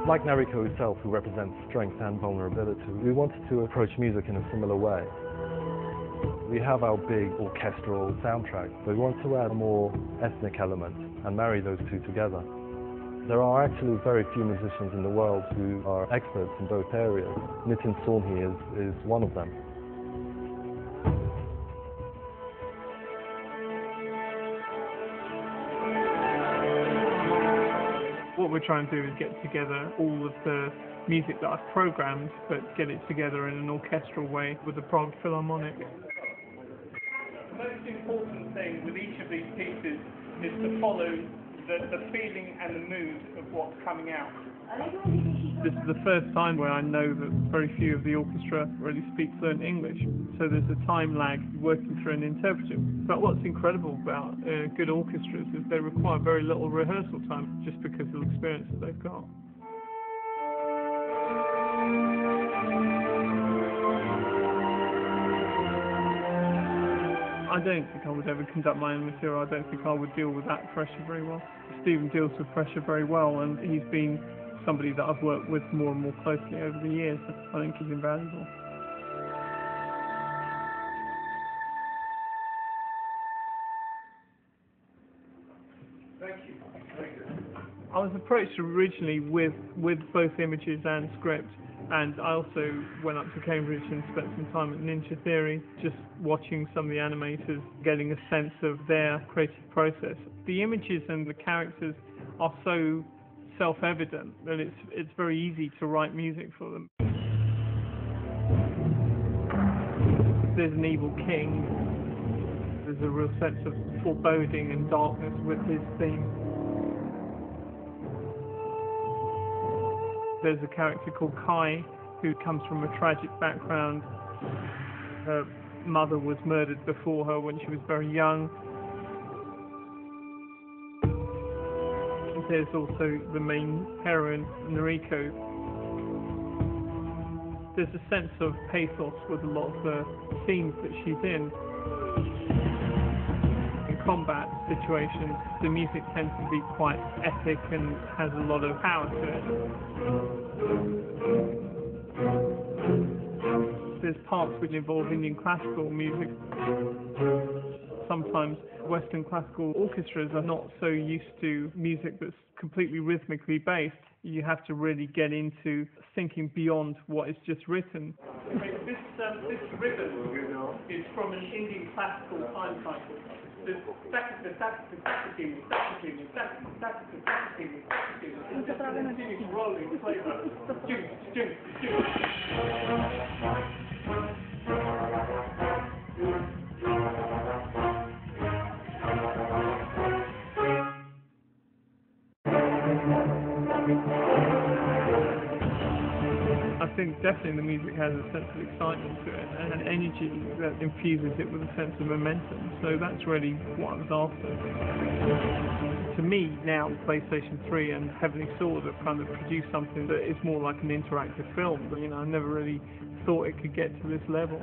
Like Nariko itself, who represents strength and vulnerability, we wanted to approach music in a similar way. We have our big orchestral soundtrack, but we want to add a more ethnic element and marry those two together. There are actually very few musicians in the world who are experts in both areas. Nitin Sawhney is one of them. What we're trying to do is get together all of the music that I've programmed, but get it together in an orchestral way with the Prague Philharmonic. The most important thing with each of these pieces is to follow the feeling and the mood of what's coming out. This is the first time where I know that very few of the orchestra really speak fluent English, so there's a time lag working through an interpreter. But what's incredible about good orchestras is they require very little rehearsal time just because of the experience that they've got. I don't think I would ever conduct my own material. I don't think I would deal with that pressure very well. Stephen deals with pressure very well, and he's been somebody that I've worked with more and more closely over the years. I think he's invaluable. Thank you. I was approached originally with both images and script. And I also went up to Cambridge and spent some time at Ninja Theory, just watching some of the animators, getting a sense of their creative process. The images and the characters are so self-evident that it's very easy to write music for them. There's an evil king. There's a real sense of foreboding and darkness with his theme. There's a character called Kai who comes from a tragic background. Her mother was murdered before her when she was very young. There's also the main heroine, Nariko. There's a sense of pathos with a lot of the scenes that she's in. In combat situations, the music tends to be quite epic and has a lot of power to it. There's parts which involve Indian classical music. Sometimes Western classical orchestras are not so used to music that's completely rhythmically based. You have to really get into thinking beyond what is just written. This rhythm is from an Indian classical time cycle. It's a rolling flavor. I think definitely the music has a sense of excitement to it and an energy that infuses it with a sense of momentum. So that's really what I was after. To me now, PlayStation 3 and Heavenly Sword have kind of produced something that is more like an interactive film. But, I never really thought it could get to this level.